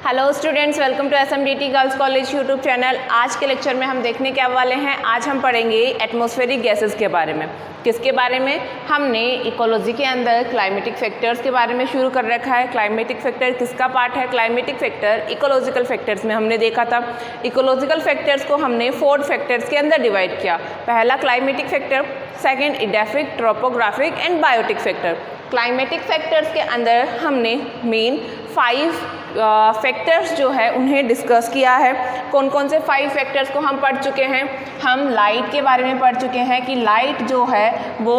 Hello students, welcome to SMDT girls college YouTube channel. आज के lecture में हम देखने क्या वाले हैं, आज हम पढ़ेंगे एटमॉस्फेरिक गैसेस के बारे में। किसके बारे में? हमने इकोलॉजी के अंदर क्लाइमेटिक फैक्टर्स के बारे में शुरू कर रखा है। क्लाइमेटिक फैक्टर किसका पार्ट है? क्लाइमेटिक फैक्टर इकोलॉजिकल फैक्टर्स में हमने देखा था। इकोलॉजिकल फैक्टर्स को हमने 4 फैक्टर्स के अंदर डिवाइड किया। पहला climatic factor, second edaphic, topographic and biotic factor. Climatic factors के अंदर हमने मेन 5 फैक्टर्स जो है उन्हें डिस्कस किया है। कौन कौन से 5 फैक्टर्स को हम पढ़ चुके हैं? हम लाइट के बारे में पढ़ चुके हैं कि लाइट जो है वो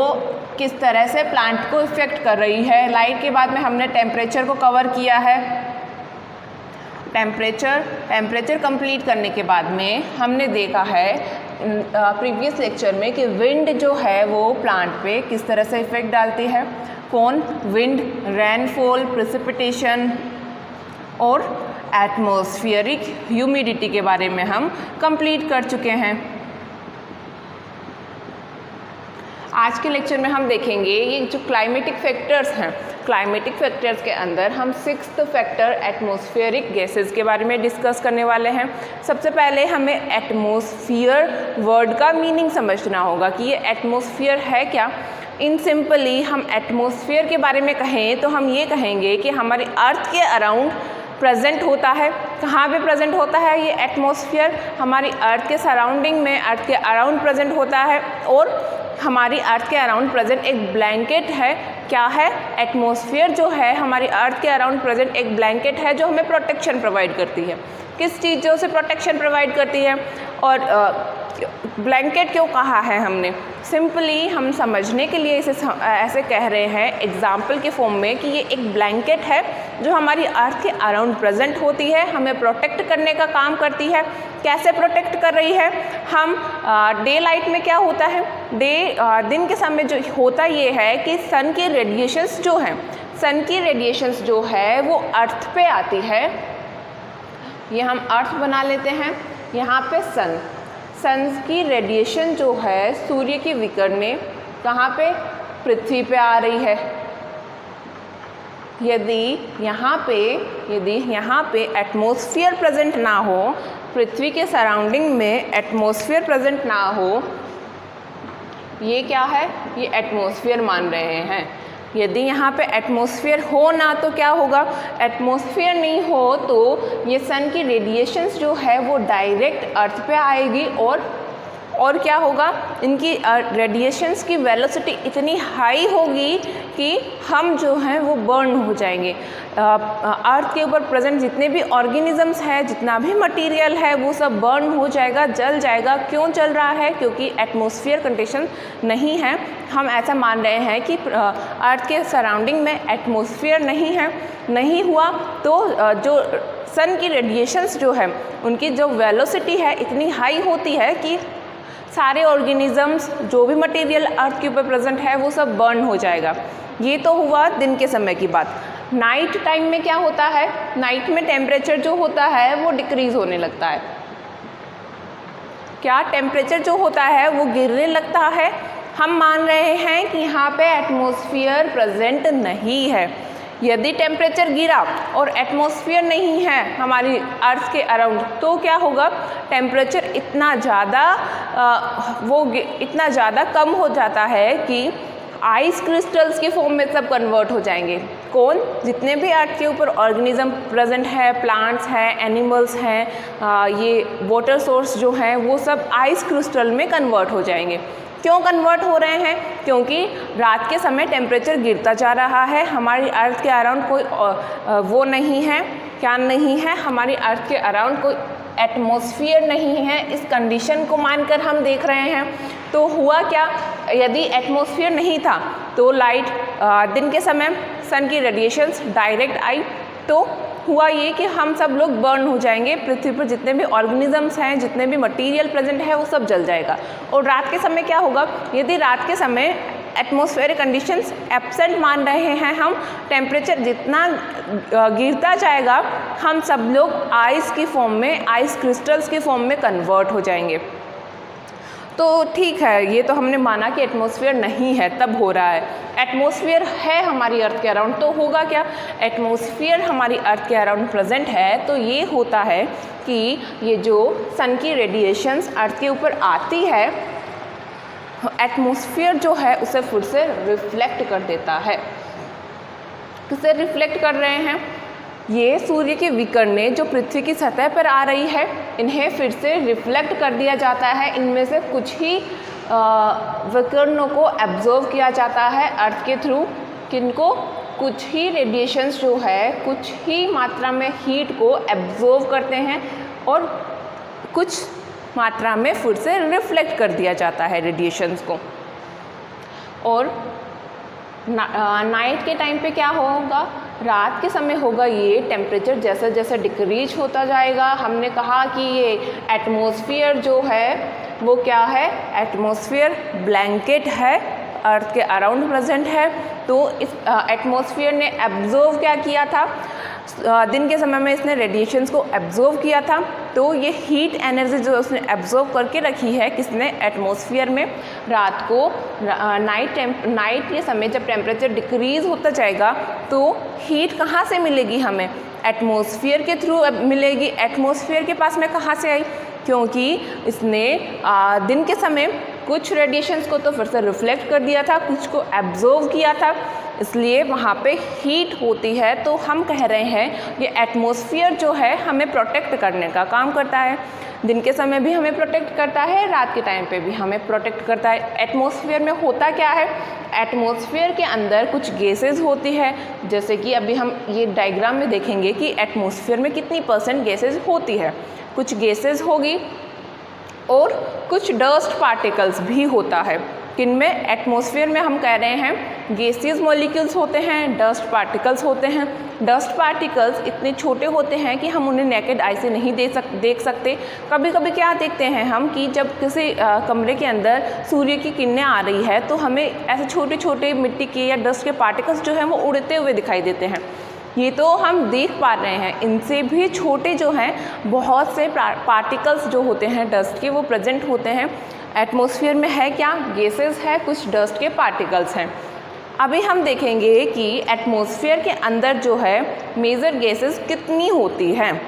किस तरह से प्लांट को इफ़ेक्ट कर रही है। लाइट के बाद में हमने टेम्परेचर को कवर किया है। टेम्परेचर कंप्लीट करने के बाद में हमने देखा है प्रीवियस लेक्चर में कि विंड जो है वो प्लांट पे किस तरह से इफ़ेक्ट डालती है। कौन? विंड, रेनफॉल, प्रेसिपिटेशन और एटमॉस्फेरिक ह्यूमिडिटी के बारे में हम कंप्लीट कर चुके हैं। आज के लेक्चर में हम देखेंगे ये जो क्लाइमेटिक फैक्टर्स हैं, क्लाइमेटिक फैक्टर्स के अंदर हम 6th फैक्टर एटमॉस्फेरिक गैसेस के बारे में डिस्कस करने वाले हैं। सबसे पहले हमें एटमॉस्फेयर वर्ड का मीनिंग समझना होगा कि ये एटमॉस्फेयर है क्या। इन सिंपली हम एटमॉस्फेयर के बारे में कहें तो हम ये कहेंगे कि हमारे अर्थ के अराउंड प्रेजेंट होता है। कहाँ पे प्रेजेंट होता है ये एटमॉस्फेयर? हमारी अर्थ के सराउंडिंग में, अर्थ के अराउंड प्रेजेंट होता है। और हमारी अर्थ के अराउंड प्रेजेंट एक ब्लैंकेट है। क्या है? एटमॉस्फेयर जो है हमारी अर्थ के अराउंड प्रेजेंट एक ब्लैंकेट है जो हमें प्रोटेक्शन प्रोवाइड करती है। किस चीज़ों से प्रोटेक्शन प्रोवाइड करती है? और ब्लैंकेट क्यों कहा है हमने? सिंपली हम समझने के लिए इसे ऐसे कह रहे हैं एग्जाम्पल के फॉर्म में कि ये एक ब्लैंकेट है जो हमारी अर्थ के अराउंड प्रेजेंट होती है, हमें प्रोटेक्ट करने का काम करती है। कैसे प्रोटेक्ट कर रही है? हम डे लाइट में क्या होता है, दिन के समय जो होता ये है कि सन की रेडिएशंस जो हैं, सन की रेडिएशंस जो है वो अर्थ पे आती है। ये हम अर्थ बना लेते हैं, यहाँ पे सन की रेडिएशन जो है सूर्य की विकिरण कहाँ पे? पृथ्वी पे आ रही है। यदि यहाँ पे एटमॉस्फेयर प्रेजेंट ना हो, पृथ्वी के सराउंडिंग में एटमॉस्फेयर प्रेजेंट ना हो, ये क्या है? ये एटमॉस्फेयर मान रहे हैं। यदि यहाँ पे एटमॉस्फेयर हो ना तो क्या होगा? एटमॉस्फेयर नहीं हो तो ये सन की रेडिएशंस जो है वो डायरेक्ट अर्थ पे आएगी और क्या होगा? इनकी रेडिएशंस की वेलोसिटी इतनी हाई होगी कि हम जो हैं वो बर्न हो जाएंगे। अर्थ के ऊपर प्रेजेंट जितने भी ऑर्गेनिजम्स हैं, जितना भी मटेरियल है वो सब बर्न हो जाएगा, जल जाएगा। क्यों जल रहा है? क्योंकि एटमॉस्फेयर कंडीशन नहीं है। हम ऐसा मान रहे हैं कि अर्थ के सराउंडिंग में एटमॉस्फेयर नहीं है। नहीं हुआ तो जो सन की रेडिएशंस जो है उनकी जो वेलोसिटी है इतनी हाई होती है कि सारे ऑर्गेनिजम्स, जो भी मटेरियल अर्थ के ऊपर प्रेजेंट है वो सब बर्न हो जाएगा। ये तो हुआ दिन के समय की बात। नाइट टाइम में क्या होता है? नाइट में टेम्परेचर जो होता है वो डिक्रीज होने लगता है। क्या? टेम्परेचर जो होता है वो गिरने लगता है। हम मान रहे हैं कि यहाँ पे एटमॉस्फेयर प्रेजेंट नहीं है। यदि टेम्परेचर गिरा और एटमॉस्फेयर नहीं है हमारी अर्थ के अराउंड तो क्या होगा? टेम्परेचर इतना ज़्यादा कम हो जाता है कि आइस क्रिस्टल्स की फॉर्म में सब कन्वर्ट हो जाएंगे। कौन? जितने भी अर्थ के ऊपर ऑर्गेनिज्म प्रेजेंट है, प्लांट्स हैं, एनिमल्स हैं, ये वाटर सोर्स जो हैं वो सब आइस क्रिस्टल में कन्वर्ट हो जाएंगे। क्यों कन्वर्ट हो रहे हैं? क्योंकि रात के समय टेम्परेचर गिरता जा रहा है। हमारी अर्थ के अराउंड कोई वो नहीं है, क्या नहीं है? हमारी अर्थ के अराउंड कोई एटमॉस्फेयर नहीं है। इस कंडीशन को मानकर हम देख रहे हैं। तो हुआ क्या? यदि एटमॉस्फेयर नहीं था तो लाइट दिन के समय सन की रेडिएशंस डायरेक्ट आई तो हुआ ये कि हम सब लोग बर्न हो जाएंगे। पृथ्वी पर जितने भी ऑर्गेनिजम्स हैं, जितने भी मटेरियल प्रेजेंट है वो सब जल जाएगा। और रात के समय क्या होगा? यदि रात के समय एटमॉस्फेरिक कंडीशंस एब्सेंट मान रहे हैं हम, टेम्परेचर जितना गिरता जाएगा हम सब लोग आइस की फॉर्म में, आइस क्रिस्टल्स की फॉर्म में कन्वर्ट हो जाएंगे। तो ठीक है, ये तो हमने माना कि एटमॉस्फेयर नहीं है तब हो रहा है। एटमॉस्फेयर है हमारी अर्थ के अराउंड, तो होगा क्या? एटमॉस्फेयर हमारी अर्थ के अराउंड प्रेजेंट है, तो ये होता है कि ये जो सन की रेडिएशंस अर्थ के ऊपर आती है, एटमॉस्फेयर जो है उसे फिर से रिफ्लेक्ट कर देता है। किसे रिफ्लेक्ट कर रहे हैं? ये सूर्य की विकिरणें जो पृथ्वी की सतह पर आ रही है, इन्हें फिर से रिफ्लेक्ट कर दिया जाता है। इनमें से कुछ ही विकिरणों को एब्जॉर्व किया जाता है अर्थ के थ्रू। किनको? कुछ ही रेडिएशंस जो है कुछ ही मात्रा में हीट को एब्जॉर्व करते हैं और कुछ मात्रा में फिर से रिफ्लेक्ट कर दिया जाता है रेडिएशंस को। और नाइट के टाइम पे क्या होगा? रात के समय होगा ये टेम्परेचर जैसे जैसे डिक्रीज होता जाएगा। हमने कहा कि ये एटमॉस्फेयर जो है वो क्या है? एटमॉस्फेयर ब्लैंकेट है, अर्थ के अराउंड प्रेजेंट है। तो इस एटमॉस्फेयर ने एब्जॉर्व क्या किया था? दिन के समय में इसने रेडिएशंस को एब्जॉर्व किया था, तो ये हीट एनर्जी जो उसने एब्जॉर्व करके रखी है किसने? एटमॉस्फेयर में। रात को नाइट के समय जब टेम्परेचर डिक्रीज होता जाएगा तो हीट कहाँ से मिलेगी हमें? एटमॉस्फेयर के थ्रू मिलेगी। एटमॉस्फेयर के पास में कहाँ से आई? क्योंकि इसने दिन के समय कुछ रेडिएशंस को तो फिर से रिफ्लेक्ट कर दिया था, कुछ को एब्जॉर्व किया था, इसलिए वहाँ पे हीट होती है। तो हम कह रहे हैं ये एटमॉस्फेयर जो है हमें प्रोटेक्ट करने का काम करता है। दिन के समय भी हमें प्रोटेक्ट करता है, रात के टाइम पे भी हमें प्रोटेक्ट करता है। एटमॉस्फेयर में होता क्या है? एटमॉस्फेयर के अंदर कुछ गैसेस होती है, जैसे कि अभी हम ये डायग्राम में देखेंगे कि एटमॉस्फेयर में कितनी % गैसेस होती है। कुछ गैसेस होगी और कुछ डस्ट पार्टिकल्स भी होता है। किनमें? एटमॉस्फेयर में हम कह रहे हैं गैसियस मॉलिक्यूल्स होते हैं, डस्ट पार्टिकल्स होते हैं। डस्ट पार्टिकल्स इतने छोटे होते हैं कि हम उन्हें नेकेड आई से नहीं देख सकते। कभी कभी क्या देखते हैं हम कि जब किसी कमरे के अंदर सूर्य की किरणें आ रही है तो हमें ऐसे छोटे छोटे मिट्टी के या डस्ट के पार्टिकल्स जो हैं वो उड़ते हुए दिखाई देते हैं। ये तो हम देख पा रहे हैं, इनसे भी छोटे जो हैं बहुत से पार्टिकल्स जो होते हैं डस्ट के वो प्रेजेंट होते हैं। एटमॉस्फेयर में है क्या? गैसेस है, कुछ डस्ट के पार्टिकल्स हैं। अभी हम देखेंगे कि एटमॉस्फेयर के अंदर जो है मेजर गैसेस कितनी होती हैं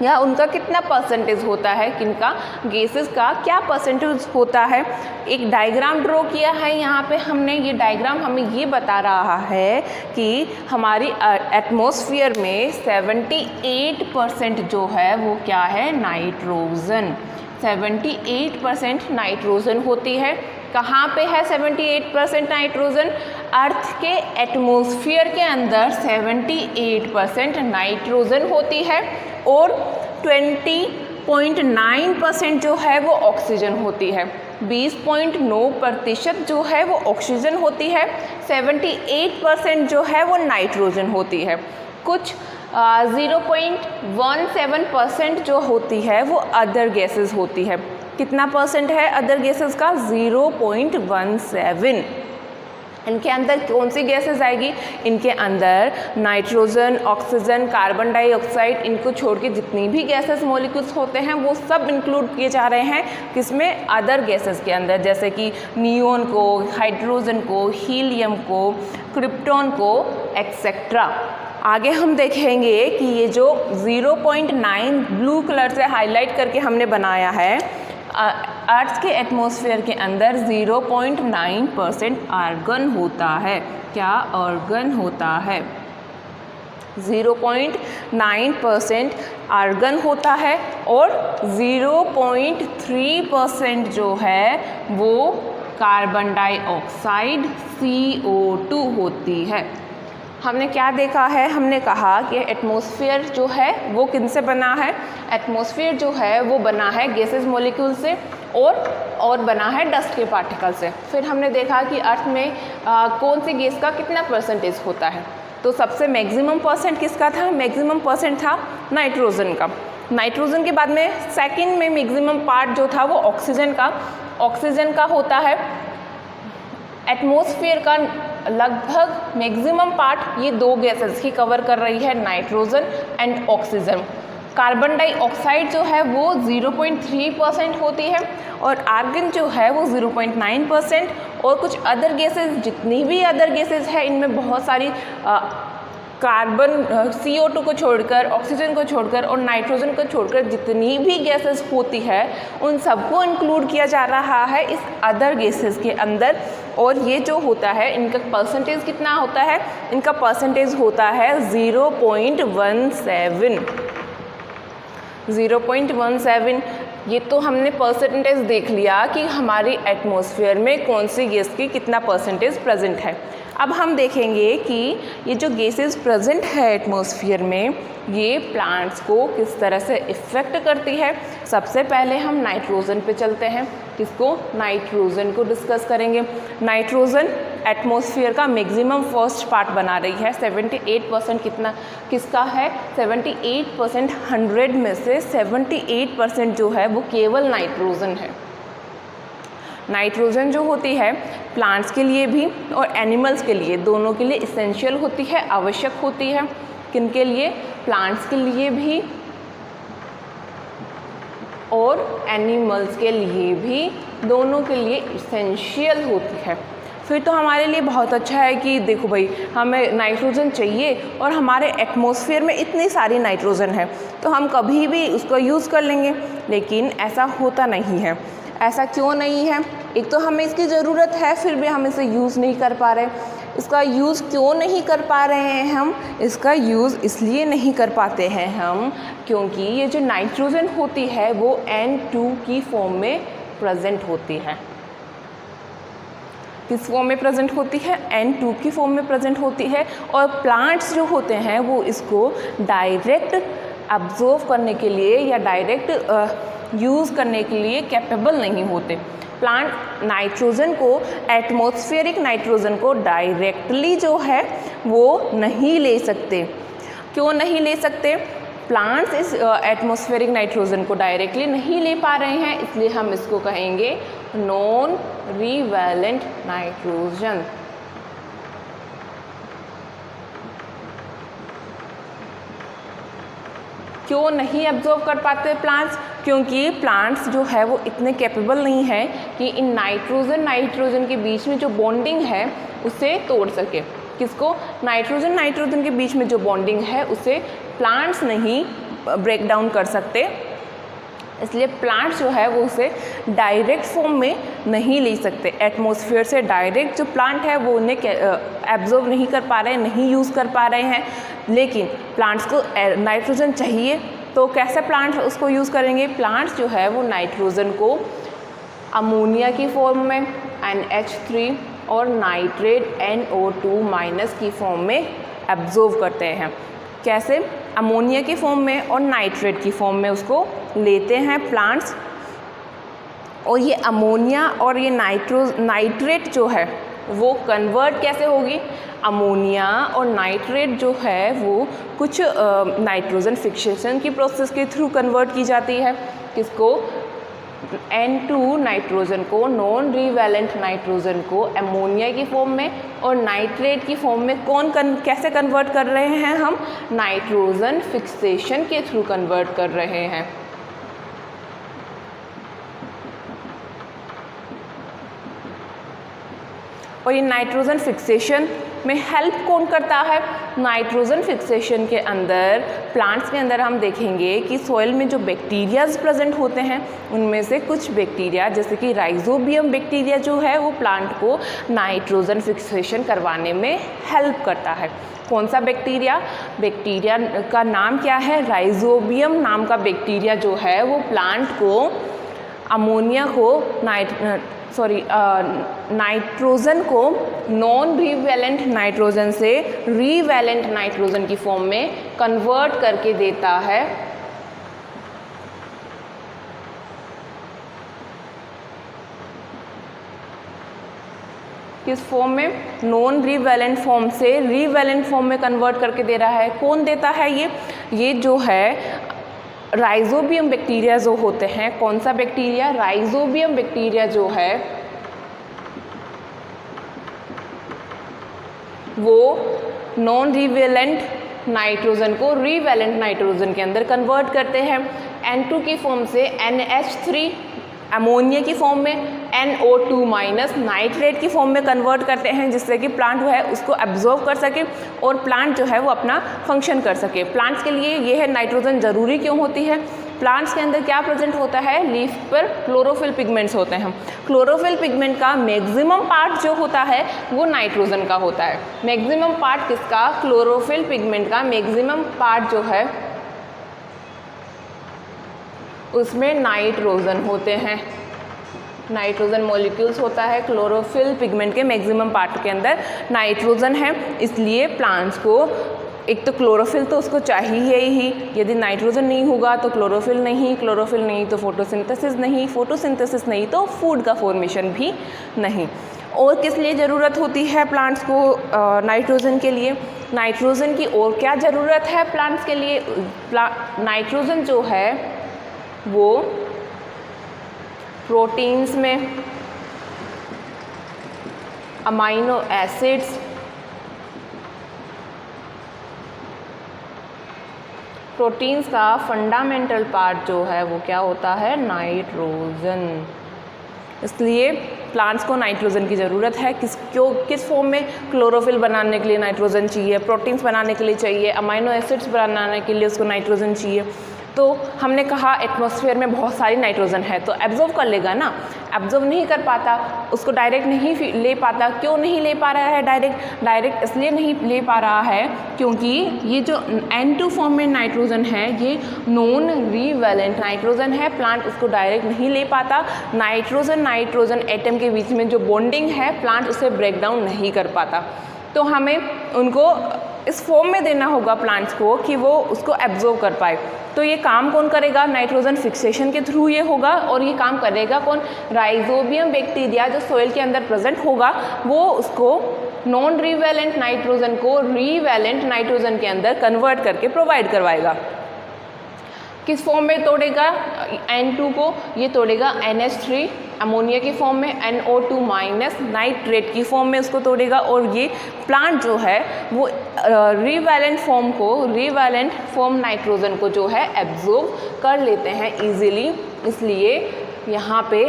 या उनका कितना % होता है, किनका? गैसेस का क्या % होता है। एक डायग्राम ड्रॉ किया है यहाँ पे हमने। ये डायग्राम हमें ये बता रहा है कि हमारी एटमॉस्फेयर में 78% जो है वो क्या है? नाइट्रोजन। 78% नाइट्रोजन होती है। कहाँ पे है 78% नाइट्रोजन? अर्थ के एटमॉस्फेयर के अंदर 78% नाइट्रोजन होती है और 20.9% जो है वो ऑक्सीजन होती है। 20.9% जो है वो ऑक्सीजन होती है, 78% जो है वो नाइट्रोजन होती है। कुछ 0.17% जो होती है वो अदर गैसेस होती है। कितना % है अदर गैसेस का? 0.17। इनके अंदर कौन सी गैसेस आएगी? इनके अंदर नाइट्रोजन, ऑक्सीजन, कार्बन डाइऑक्साइड, इनको छोड़ के जितनी भी गैसेस मॉलिक्यूल्स होते हैं वो सब इंक्लूड किए जा रहे हैं किसमें? अदर गैसेस के अंदर, जैसे कि नियोन को, हाइड्रोजन को, हीलियम को, क्रिप्टॉन को, एक्सेट्रा। आगे हम देखेंगे कि ये जो 0.9 ब्लू कलर से हाईलाइट करके हमने बनाया है, अर्थ के एटमॉस्फेयर के अंदर 0.9% आर्गन होता है। क्या आर्गन होता है? 0.9% आर्गन होता है और 0.3% जो है वो कार्बन डाइऑक्साइड CO2 होती है। हमने क्या देखा है? हमने कहा कि एटमॉस्फेयर जो है वो किन से बना है? एटमॉस्फेयर जो है वो बना है गैसेस मॉलिक्यूल से और बना है डस्ट के पार्टिकल से। फिर हमने देखा कि अर्थ में कौन सी गैस का कितना % होता है। तो सबसे मैक्सिमम % किसका था? मैक्सिमम % था नाइट्रोजन का। नाइट्रोजन के बाद में सेकंड में मैक्सिमम पार्ट जो था वो ऑक्सीजन का। ऑक्सीजन का होता है एटमॉस्फेयर का लगभग मैक्सिमम पार्ट ये दो गैसेस ही कवर कर रही है, nitrogen and oxygen. Carbon dioxide जो है वो 0.3% होती है और आर्गन जो है वो 0.9%। और कुछ अदर गैसेस, जितनी भी अदर गैसेस है इनमें बहुत सारी कार्बन CO2 को छोड़कर, ऑक्सीजन को छोड़कर और नाइट्रोजन को छोड़कर जितनी भी गैसेस होती है उन सबको इंक्लूड किया जा रहा है इस अदर गैसेस के अंदर। और ये जो होता है इनका परसेंटेज कितना होता है, इनका परसेंटेज होता है 0.17। 0.17। ये तो हमने परसेंटेज देख लिया कि हमारी एटमॉस्फेयर में कौन सी गैस की कितना परसेंटेज प्रेजेंट है। अब हम देखेंगे कि ये जो गैसेस प्रेजेंट है एटमॉस्फेयर में ये प्लांट्स को किस तरह से इफ़ेक्ट करती है। सबसे पहले हम नाइट्रोजन पे चलते हैं। किसको? नाइट्रोजन को डिस्कस करेंगे। नाइट्रोजन एटमॉस्फेयर का मैक्सिमम फर्स्ट पार्ट बना रही है। 78% कितना किसका है? 78%। 100 में से 78% जो है वो केवल नाइट्रोजन है। नाइट्रोजन जो होती है प्लांट्स के लिए भी और एनिमल्स के लिए, दोनों के लिए इसेंशियल होती है, आवश्यक होती है। किन के लिए? प्लांट्स के लिए भी और एनिमल्स के लिए भी, दोनों के लिए इसेंशियल होती है। फिर तो हमारे लिए बहुत अच्छा है कि देखो भाई हमें नाइट्रोजन चाहिए और हमारे एटमॉस्फेयर में इतनी सारी नाइट्रोजन है तो हम कभी भी उसको यूज़ कर लेंगे। लेकिन ऐसा होता नहीं है। ऐसा क्यों नहीं है? एक तो हमें इसकी ज़रूरत है फिर भी हम इसे यूज़ नहीं कर पा रहे। इसका यूज़ क्यों नहीं कर पा रहे हैं हम? इसका यूज़ इसलिए नहीं कर पाते हैं हम क्योंकि ये जो नाइट्रोजन होती है वो N2 की फॉर्म में प्रेजेंट होती है। किस फॉर्म में प्रेजेंट होती है? N2 की फॉर्म में प्रेजेंट होती है। और प्लांट्स जो होते हैं वो इसको डायरेक्ट अब्जॉर्व करने के लिए या डायरेक्ट यूज़ करने के लिए कैपेबल नहीं होते। प्लांट नाइट्रोजन को, एटमॉस्फेरिक नाइट्रोजन को डायरेक्टली जो है वो नहीं ले सकते। क्यों नहीं ले सकते? प्लांट्स इस एटमॉस्फेरिक नाइट्रोजन को डायरेक्टली नहीं ले पा रहे हैं, इसलिए हम इसको कहेंगे नॉन रिवेलेंट नाइट्रोजन। क्यों नहीं एब्जॉर्ब कर पाते प्लांट्स? क्योंकि प्लांट्स जो है वो इतने कैपेबल नहीं है कि इन नाइट्रोजन के बीच में जो बॉन्डिंग है उसे तोड़ सके। किसको? नाइट्रोजन के बीच में जो बॉन्डिंग है उसे प्लांट्स नहीं ब्रेक डाउन कर सकते। इसलिए प्लांट्स जो है वो उसे डायरेक्ट फॉर्म में नहीं ले सकते। एटमॉस्फेयर से डायरेक्ट जो प्लांट है वो उन्हें एब्जॉर्ब नहीं कर पा रहे हैं, नहीं यूज़ कर पा रहे हैं। लेकिन प्लांट्स को नाइट्रोजन चाहिए तो कैसे प्लांट्स उसको यूज़ करेंगे? प्लांट्स जो है वो नाइट्रोजन को अमोनिया की फॉर्म में NH3 और नाइट्रेट NO2- की फॉर्म में एब्जॉर्ब करते हैं। कैसे? अमोनिया की फॉर्म में और नाइट्रेट की फॉर्म में उसको लेते हैं प्लांट्स। और ये अमोनिया और ये नाइट्रेट जो है वो कन्वर्ट कैसे होगी? अमोनिया और नाइट्रेट जो है वो कुछ नाइट्रोजन फिक्सेशन की प्रोसेस के थ्रू कन्वर्ट की जाती है। किसको? N2 नाइट्रोजन को, नॉन रिवेलेंट नाइट्रोजन को अमोनिया की फॉर्म में और नाइट्रेट की फॉर्म में कैसे कन्वर्ट कर रहे हैं हम? नाइट्रोजन फिक्सेशन के थ्रू कन्वर्ट कर रहे हैं। और ये नाइट्रोजन फिक्सेशन में हेल्प कौन करता है? नाइट्रोजन फिक्सेशन के अंदर, प्लांट्स के अंदर हम देखेंगे कि सॉइल में जो बैक्टीरियाज प्रेजेंट होते हैं उनमें से कुछ बैक्टीरिया जैसे कि राइजोबियम बैक्टीरिया जो है वो प्लांट को नाइट्रोजन फिक्सेशन करवाने में हेल्प करता है। कौन सा बैक्टीरिया? बैक्टीरिया का नाम क्या है? राइजोबियम नाम का बैक्टीरिया जो है वो प्लांट को अमोनिया को नाइट्रोजन को नॉन रिवेलेंट नाइट्रोजन से रिवेलेंट नाइट्रोजन की फॉर्म में कन्वर्ट करके देता है। किस फॉर्म में? नॉन रिवेलेंट फॉर्म से रिवेलेंट फॉर्म में कन्वर्ट करके दे रहा है। कौन देता है ये जो है राइजोबियम बैक्टीरिया जो होते हैं। कौन सा बैक्टीरिया? राइजोबियम बैक्टीरिया जो है वो नॉन रिवेलेंट नाइट्रोजन को रीवैलेंट नाइट्रोजन के अंदर कन्वर्ट करते हैं। N2 की फॉर्म से NH3 अमोनिया की फॉर्म में, NO2 माइनस नाइट्रेट की फॉर्म में कन्वर्ट करते हैं, जिससे कि प्लांट जो है उसको एब्जॉर्ब कर सके और प्लांट जो है वो अपना फंक्शन कर सके। प्लांट्स के लिए ये है नाइट्रोजन ज़रूरी क्यों होती है? प्लांट्स के अंदर क्या प्रेजेंट होता है? लीफ पर क्लोरोफिल पिगमेंट्स होते हैं। क्लोरोफिल पिगमेंट का मैक्सिमम पार्ट जो होता है वो नाइट्रोजन का होता है। मैक्सिमम पार्ट किसका? क्लोरोफिल पिगमेंट का मैक्सिमम पार्ट जो है उसमें नाइट्रोजन होते हैं। नाइट्रोजन मॉलिक्यूल्स होता है क्लोरोफिल पिगमेंट के मैक्सिमम पार्ट के अंदर नाइट्रोजन है। इसलिए प्लांट्स को एक तो क्लोरोफिल तो उसको चाहिए ही, यदि नाइट्रोजन नहीं होगा तो क्लोरोफिल नहीं तो फोटोसिंथेसिस नहीं तो फूड का फॉर्मेशन भी नहीं। और किस लिए ज़रूरत होती है प्लांट्स को नाइट्रोजन के लिए? नाइट्रोजन की और क्या ज़रूरत है प्लांट्स के लिए? नाइट्रोजन जो है वो प्रोटीन्स में, अमाइनो एसिड्स, प्रोटीन्स का फंडामेंटल पार्ट जो है वो क्या होता है? नाइट्रोजन। इसलिए प्लांट्स को नाइट्रोजन की ज़रूरत है। किस फॉर्म में? क्लोरोफिल बनाने के लिए नाइट्रोजन चाहिए, प्रोटीन्स बनाने के लिए चाहिए, अमाइनो एसिड्स बनाने के लिए उसको नाइट्रोजन चाहिए। तो हमने कहा एटमॉस्फेयर में बहुत सारी नाइट्रोजन है, तो एब्जॉर्ब कर लेगा ना। एब्जॉर्ब नहीं कर पाता, उसको डायरेक्ट नहीं ले पाता। क्यों नहीं ले पा रहा है डायरेक्ट इसलिए नहीं ले पा रहा है क्योंकि ये जो N2 फॉर्म में नाइट्रोजन है ये नॉन रीवैलेंट नाइट्रोजन है। प्लांट उसको डायरेक्ट नहीं ले पाता। नाइट्रोजन एटम के बीच में जो बॉन्डिंग है प्लांट उसे ब्रेक डाउन नहीं कर पाता। तो हमें उनको इस फॉर्म में देना होगा प्लांट्स को कि वो उसको एब्जॉर्ब कर पाए। तो ये काम कौन करेगा? नाइट्रोजन फिक्सेशन के थ्रू ये होगा। और ये काम करेगा कौन? राइजोबियम बैक्टीरिया जो सोइल के अंदर प्रेजेंट होगा वो उसको नॉन रीवैलेंट नाइट्रोजन को रीवैलेंट नाइट्रोजन के अंदर कन्वर्ट करके प्रोवाइड करवाएगा। किस फॉर्म में तोड़ेगा? N2 को ये तोड़ेगा NH3 अमोनिया की फॉर्म में, NO2 माइनस नाइट्रेट की फॉर्म में उसको तोड़ेगा। और ये प्लांट जो है वो रीवैलेंट फॉर्म नाइट्रोजन को जो है एब्जॉर्ब कर लेते हैं इजीली। इसलिए यहाँ पे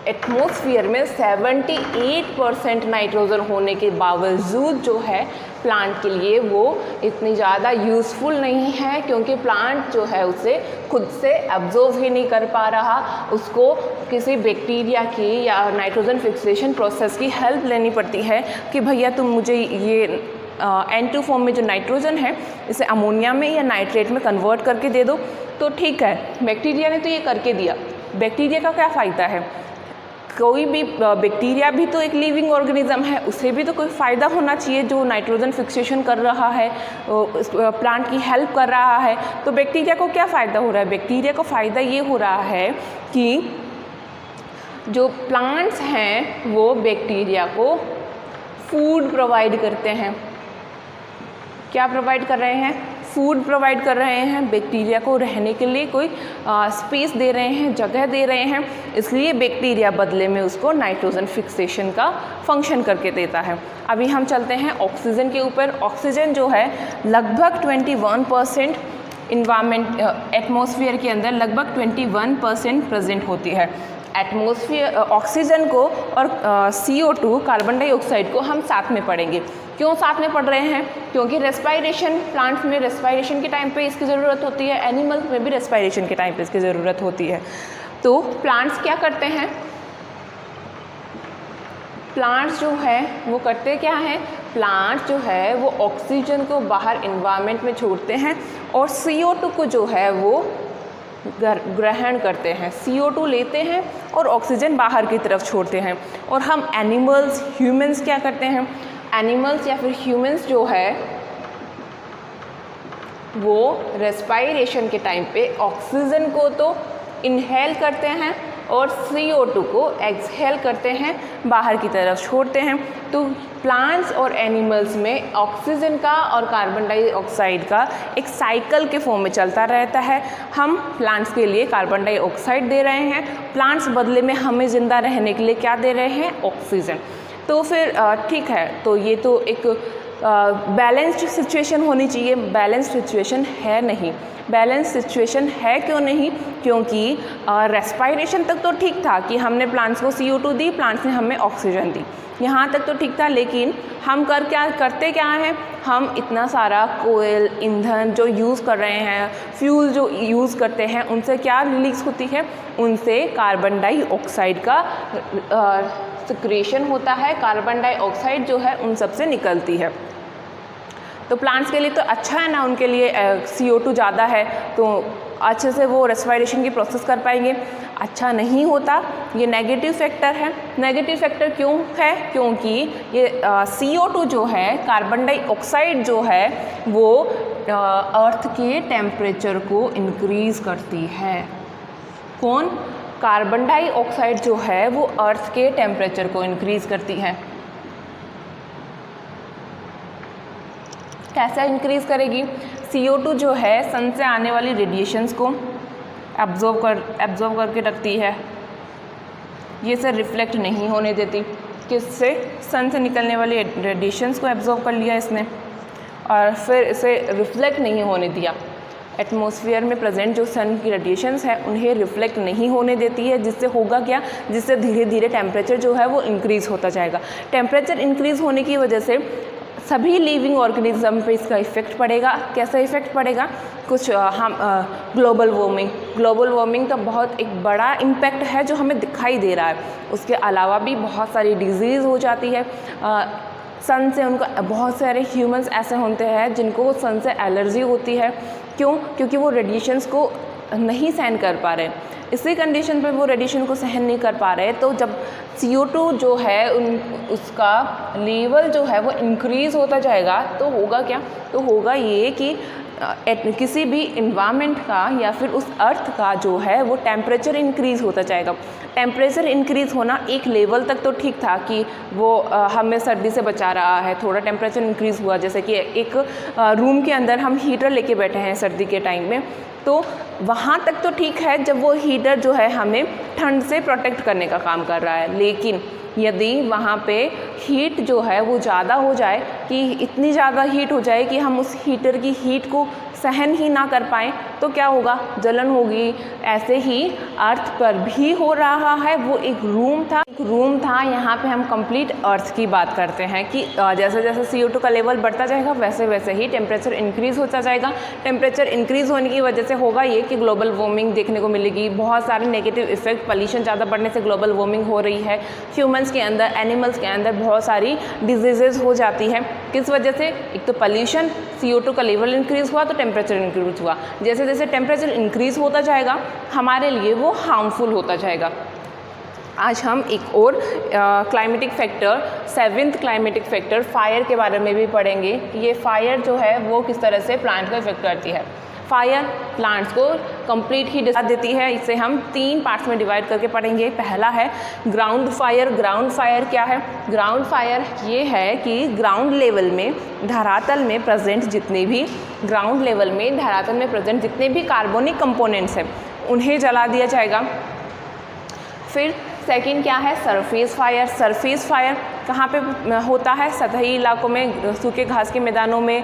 एटमॉस्फेयर में 78% नाइट्रोजन होने के बावजूद जो है प्लांट के लिए वो इतनी ज़्यादा यूज़फुल नहीं है, क्योंकि प्लांट जो है उसे खुद से एब्जॉर्ब ही नहीं कर पा रहा। उसको किसी बैक्टीरिया की या नाइट्रोजन फिक्सेशन प्रोसेस की हेल्प लेनी पड़ती है कि भैया तुम मुझे ये N2 फॉर्म में जो नाइट्रोजन है इसे अमोनिया में या नाइट्रेट में कन्वर्ट करके दे दो। तो ठीक है, बैक्टीरिया ने तो ये करके दिया। बैक्टीरिया का क्या फ़ायदा है? कोई भी बैक्टीरिया भी तो एक लिविंग ऑर्गेनिज्म है, उसे भी तो कोई फ़ायदा होना चाहिए जो नाइट्रोजन फिक्सेशन कर रहा है, प्लांट की हेल्प कर रहा है। तो बैक्टीरिया को क्या फ़ायदा हो रहा है? बैक्टीरिया को फ़ायदा ये हो रहा है कि जो प्लांट्स हैं वो बैक्टीरिया को फूड प्रोवाइड करते हैं। क्या प्रोवाइड कर रहे हैं? फूड प्रोवाइड कर रहे हैं। बैक्टीरिया को रहने के लिए कोई स्पेस दे रहे हैं, जगह दे रहे हैं। इसलिए बैक्टीरिया बदले में उसको नाइट्रोजन फिक्सेशन का फंक्शन करके देता है। अभी हम चलते हैं ऑक्सीजन के ऊपर। ऑक्सीजन जो है लगभग 21% इन्वायरमेंट एटमॉस्फेयर के अंदर लगभग 21% प्रेजेंट होती है। एटमॉस्फेयर ऑक्सीजन को और CO2 कार्बन डाइऑक्साइड को हम साथ में पढ़ेंगे। क्यों साथ में पढ़ रहे हैं? क्योंकि रेस्पायरेशन, प्लांट्स में रेस्पायरेशन के टाइम पे इसकी ज़रूरत होती है, एनिमल्स में भी रेस्पायरेशन के टाइम पे इसकी ज़रूरत होती है। तो प्लांट्स क्या करते हैं? प्लांट्स जो है वो करते क्या हैं? प्लांट्स जो है वो ऑक्सीजन को बाहर इन्वायरमेंट में छोड़ते हैं और CO2 को जो है वो ग्रहण करते हैं। CO2 लेते हैं और ऑक्सीजन बाहर की तरफ छोड़ते हैं। और हम एनिमल्स, ह्यूमंस क्या करते हैं? एनिमल्स या फिर ह्यूमंस जो है वो रेस्पायरेशन के टाइम पे ऑक्सीजन को तो इनहेल करते हैं और CO2 को एक्सहेल करते हैं, बाहर की तरफ छोड़ते हैं। तो प्लांट्स और एनिमल्स में ऑक्सीजन का और कार्बन डाइऑक्साइड का एक साइकिल के फॉर्म में चलता रहता है। हम प्लांट्स के लिए कार्बन डाइऑक्साइड दे रहे हैं, प्लांट्स बदले में हमें ज़िंदा रहने के लिए क्या दे रहे हैं? ऑक्सीजन। तो फिर ठीक है, तो ये तो एक बैलेंस्ड सिचुएशन होनी चाहिए, बैलेंस्ड सिचुएशन है नहीं। बैलेंस सिचुएशन है क्यों नहीं? क्योंकि रेस्पायरेशन तक तो ठीक था कि हमने प्लांट्स को CO2 दी, प्लांट्स ने हमें ऑक्सीजन दी, यहाँ तक तो ठीक था। लेकिन हम करते क्या हैं, हम इतना सारा कोयल, ईंधन जो यूज़ कर रहे हैं, फ्यूल जो यूज़ करते हैं, उनसे क्या रिलीज होती है? उनसे कार्बन डाइऑक्साइड का सिक्रेशन होता है। कार्बन डाइऑक्साइड जो है उन सब से निकलती है। तो प्लांट्स के लिए तो अच्छा है ना, उनके लिए CO2 ज़्यादा है तो अच्छे से वो रेस्पायरेशन की प्रोसेस कर पाएंगे। अच्छा नहीं होता, ये नेगेटिव फैक्टर है। नेगेटिव फैक्टर क्यों है? क्योंकि ये CO2 जो है, कार्बन डाइऑक्साइड जो है, वो अर्थ के टेम्परेचर को इंक्रीज़ करती है। कौन? कार्बन डाइऑक्साइड जो है वो अर्थ के टेम्परेचर को इंक्रीज़ करती है। कैसे इंक्रीज़ करेगी? CO2 जो है सन से आने वाली रेडिएशंस को एब्जॉर्ब करके रखती है, ये से रिफ्लेक्ट नहीं होने देती। किससे? सन से निकलने वाली रेडिएशंस को एब्जॉर्ब कर लिया इसने और फिर इसे रिफ्लेक्ट नहीं होने दिया। एटमॉस्फेयर में प्रेजेंट जो सन की रेडिएशंस है उन्हें रिफ्लेक्ट नहीं होने देती है, जिससे होगा क्या? जिससे धीरे धीरे टेम्परेचर जो है वो इंक्रीज़ होता जाएगा। टेम्परेचर इंक्रीज़ होने की वजह से सभी लिविंग ऑर्गेनिज्म पे इसका इफ़ेक्ट पड़ेगा। कैसा इफ़ेक्ट पड़ेगा? कुछ ग्लोबल वार्मिंग तो बहुत एक बड़ा इम्पैक्ट है जो हमें दिखाई दे रहा है। उसके अलावा भी बहुत सारी डिजीज़ हो जाती है। सन से उनको बहुत सारे ह्यूमंस ऐसे होते हैं जिनको सन से एलर्जी होती है। क्यों? क्योंकि वो रेडिएशंस को नहीं सहन कर पा रहे। इसी कंडीशन पे वो रेडिएशन को सहन नहीं कर पा रहे, तो जब CO2 जो है उसका लेवल जो है वो इंक्रीज़ होता जाएगा तो होगा क्या? तो होगा ये कि किसी भी इन्वायरमेंट का या फिर उस अर्थ का जो है वो टेम्परेचर इंक्रीज़ होता जाएगा। टेम्परेचर इंक्रीज़ होना एक लेवल तक तो ठीक था कि वो हमें सर्दी से बचा रहा है। थोड़ा टेम्परेचर इंक्रीज़ हुआ, जैसे कि एक रूम के अंदर हम हीटर लेके बैठे हैं सर्दी के टाइम में, तो वहाँ तक तो ठीक है जब वो हीटर जो है हमें ठंड से प्रोटेक्ट करने का काम कर रहा है। लेकिन यदि वहाँ पे हीट जो है वो ज़्यादा हो जाए, कि इतनी ज़्यादा हीट हो जाए कि हम उस हीटर की हीट को सहन ही ना कर पाएँ, तो क्या होगा? जलन होगी। ऐसे ही अर्थ पर भी हो रहा है। वो एक रूम था। यहाँ पे हम कंप्लीट अर्थ की बात करते हैं कि जैसे जैसे CO2 का लेवल बढ़ता जाएगा वैसे वैसे ही टेम्परेचर इंक्रीज़ होता जाएगा। टेम्परेचर इंक्रीज़ होने की वजह से होगा ये कि ग्लोबल वार्मिंग देखने को मिलेगी। बहुत सारे नेगेटिव इफेक्ट, पॉल्यूशन ज़्यादा बढ़ने से ग्लोबल वार्मिंग हो रही है। ह्यूमंस के अंदर, एनिमल्स के अंदर बहुत सारी डिजीज़ेज़ हो जाती है। किस वजह से? एक तो पॉल्यूशन, CO2 का लेवल इंक्रीज़ हुआ तो टेम्परेचर इंक्रीज़ हुआ। जैसे जैसे टेम्परेचर इंक्रीज़ होता जाएगा हमारे लिए वो हार्मफुल होता जाएगा। आज हम एक और climatic factor, 7th climatic factor fire के बारे में भी पढ़ेंगे कि ये फायर जो है वो किस तरह से प्लांट को इफेक्ट करती है। फायर प्लांट्स को कंप्लीट ही डिस्ट्रॉय देती है। इसे हम 3 पार्ट्स में डिवाइड करके पढ़ेंगे। पहला है ग्राउंड फायर। ग्राउंड फायर क्या है? ग्राउंड फायर ये है कि ग्राउंड लेवल में, धरातल में प्रेजेंट जितने भी कार्बनिक कंपोनेंट्स हैं उन्हें जला दिया जाएगा। फिर सेकंड क्या है? Surface fire. सरफेस फायर कहाँ पे होता है? सतही इलाकों में, सूखे घास के मैदानों में,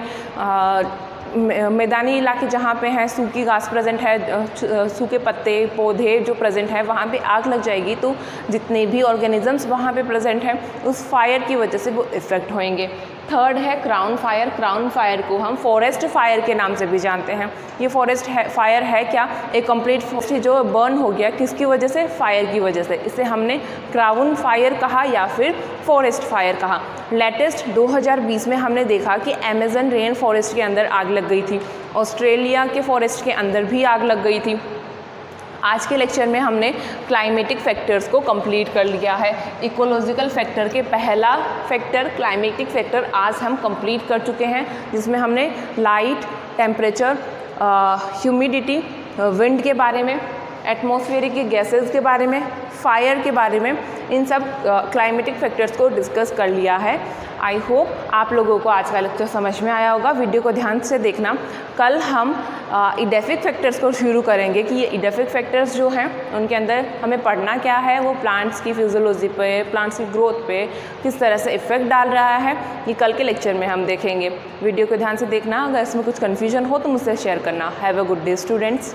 मैदानी इलाके जहाँ पे हैं, सूखी घास प्रेजेंट है, सूखे पत्ते पौधे जो प्रेजेंट है, वहाँ पे आग लग जाएगी तो जितने भी ऑर्गेनिजम्स वहाँ पे प्रेजेंट हैं उस फायर की वजह से वो इफ़ेक्ट होंगे। थर्ड है क्राउन फायर। क्राउन फायर को हम फॉरेस्ट फायर के नाम से भी जानते हैं। ये फॉरेस्ट फायर है क्या? एक कंप्लीट फॉरेस्ट जो बर्न हो गया, किसकी वजह से? फायर की वजह से। इसे हमने क्राउन फायर कहा या फिर फॉरेस्ट फायर कहा। लेटेस्ट 2020 में हमने देखा कि अमेज़न रेन फॉरेस्ट के अंदर आग लग गई थी, ऑस्ट्रेलिया के फॉरेस्ट के अंदर भी आग लग गई थी। आज के लेक्चर में हमने क्लाइमेटिक फैक्टर्स को कंप्लीट कर लिया है। इकोलॉजिकल फैक्टर के पहला फैक्टर क्लाइमेटिक फैक्टर आज हम कंप्लीट कर चुके हैं, जिसमें हमने लाइट, टेम्परेचर, ह्यूमिडिटी, विंड के बारे में, एटमॉस्फेरिक के गैसेस के बारे में, फायर के बारे में, इन सब क्लाइमेटिक फैक्टर्स को डिस्कस कर लिया है। आई होप आप लोगों को आज का लेक्चर समझ में आया होगा। वीडियो को ध्यान से देखना। कल हम इडेफिक फैक्टर्स को शुरू करेंगे कि ये इडेफिक फैक्टर्स जो हैं उनके अंदर हमें पढ़ना क्या है, वो प्लांट्स की फिजियोलॉजी पे, प्लांट्स की ग्रोथ पे किस तरह से इफेक्ट डाल रहा है, ये कल के लेक्चर में हम देखेंगे। वीडियो को ध्यान से देखना। अगर इसमें कुछ कन्फ्यूजन हो तो मुझसे शेयर करना। Have a good day students.